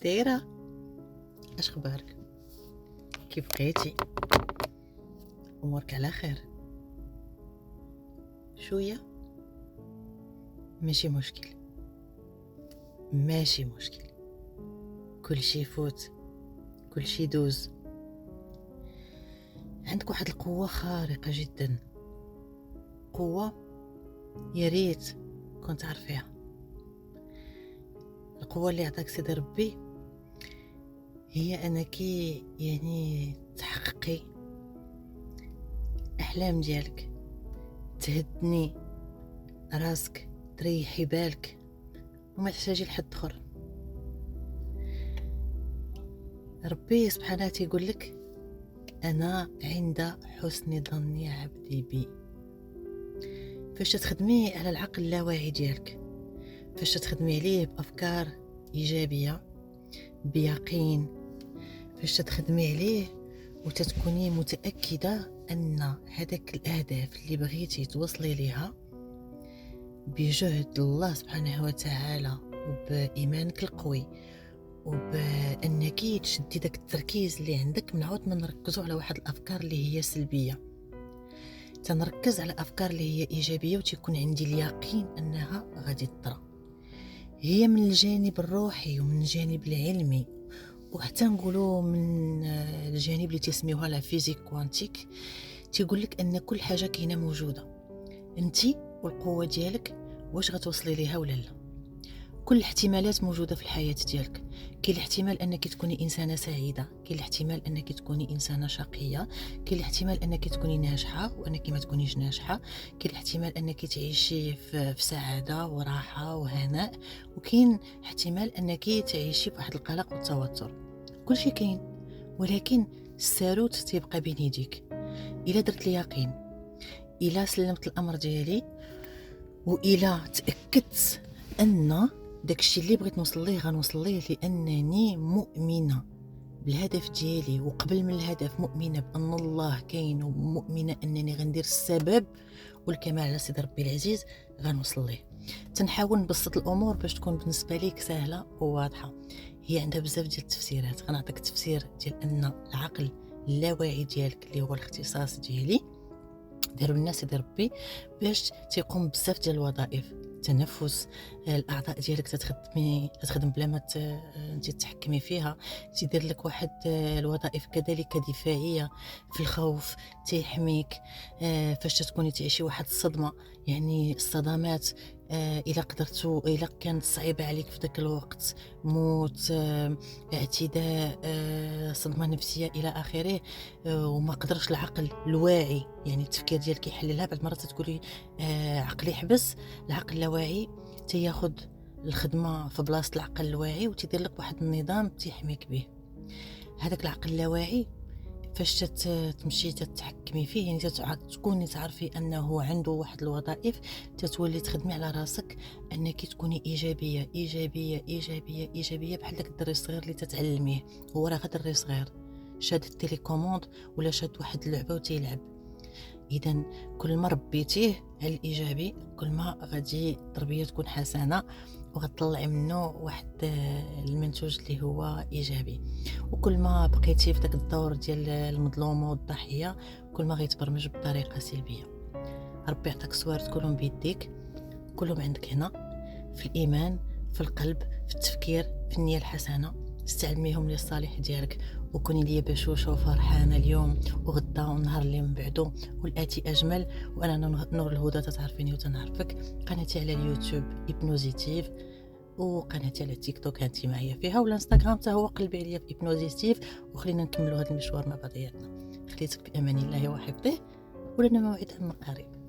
دايره؟ اش اخبارك؟ كيف بقيتي؟ امورك على خير؟ شويه ماشي مشكل، ماشي مشكل، كل شي يفوت، كل شي يدوز. عندك واحد القوه خارقه جدا، قوه يا ريت كنت عارفيها. القوه اللي عطاك سيدي ربي هي انك يعني تحققي احلام ديالك، تهدني راسك، تريحي بالك وما تحتاجي لحد اخر. ربي سبحانه تيقول لك انا عند حسن ظن عبدي بي. فاش تخدمي على العقل اللاواعي ديالك، فاش تخدمي عليه بافكار ايجابيه بيقين، فاش تخدمي عليه وتتكوني متاكده ان هذاك الاهداف اللي بغيتي توصلي ليها بجهد الله سبحانه وتعالى وبايمانك القوي وبانك تشدي داك التركيز اللي عندك، من عود ما نركزوا على واحد الافكار اللي هي سلبيه، تنركز على افكار اللي هي ايجابيه وتكون عندي اليقين انها غادي تطرى. هي من الجانب الروحي ومن الجانب العلمي، وحتى نقولوا من الجانب اللي تسميوها لا فيزيك كوانتيك، تيقول لك ان كل حاجه كاينه موجوده، انتي والقوه ديالك واش غتوصلي ليها ولا لا. كل الاحتمالات موجوده في الحياه ديالك. كاين الاحتمال انك تكوني انسانه سعيده، كاين الاحتمال انك تكوني انسانه شقيه، كاين الاحتمال انك تكوني ناجحه وانك ما تكونيش ناجحه، كاين الاحتمال انك تعيشي في سعاده وراحه وهناء، وكاين احتمال انك تعيشي في واحد القلق والتوتر. كل شيء كاين، ولكن الساروت تيبقى بين يديك. الا درت اليقين، الا سلمت الامر ديالي، والا تاكدت ان داكشي اللي بغيت نوصل ليه غنوصل ليه لانني مؤمنه بالهدف ديالي، وقبل من الهدف مؤمنه بان الله كاين، ومؤمنه انني غندير السبب والكمال على سيدي ربي العزيز، غنوصل ليه. تنحاول نبسط الامور باش تكون بالنسبه ليك سهله وواضحه. هي عندها بزاف ديال التفسيرات. غنعطيك التفسير ديال ان العقل اللاواعي ديالك اللي هو الاختصاص ديالي داروا لنا سيدي ربي باش تيقوم بزاف ديال الوظائف. التنفس، الاعضاء ديالك تخدم بلا ما انت تتحكمي فيها، تيدير لك واحد الوظائف كذلك دفاعيه في الخوف، تيحميك فاش تكوني تعيشي واحد الصدمه. يعني الصدمات الا قدرتوا، الا كانت صعيبه عليك في ذاك الوقت، موت، اعتداء، صدمه نفسيه الى اخره، وما قدرش العقل الواعي، يعني التفكير ديالك يحللها، بعض المرات تقولي عقلي حبس، العقل اللاواعي تياخذ الخدمه في بلاصه العقل الواعي وتيدير لك واحد النظام تيحميك به. هذاك العقل اللاواعي فاش تمشي تتحكمي فيه، يعني تكوني تعرفي انه عنده واحد الوظائف، تتولي تخدمي على راسك انك تكوني ايجابيه ايجابيه ايجابيه ايجابيه، بحال داك الدري الصغير اللي تتعلميه. هو راه غير دري صغير شاد التليكوموند ولا شاد واحد اللعبه وتيلعب. اذا كل ما ربيتيه على الايجابي، كل ما غادي التربيه تكون حسنه وغتطلعي منه واحد المنتوج اللي هو ايجابي. وكل ما بقيتي في داك الدور ديال المظلومه والضحيه، كل ما غيتبرمج بطريقه سلبيه. ربي يعطيك صوارت كلهم بيديك، كلهم عندك هنا، في الايمان، في القلب، في التفكير، في النيه الحسنه. استعلميهم للصالح ديالك، وكوني ليا بشوشه وفرحانه اليوم وغدا والنهار اللي من بعده والاتي اجمل. وانا نور الهدى، تتعرفيني وتنعرفك. قناتي على اليوتيوب ابنوزيتيف، وقناتي على التيك توك انت معايا فيها، ولا انستغرام حتى هو قلبي عليا في ابنوزيتيف. وخلينا نكملوا هذا المشوار مع بعضياتنا. خليتك في امان الله وحفظه، ولنا موعد من قريب.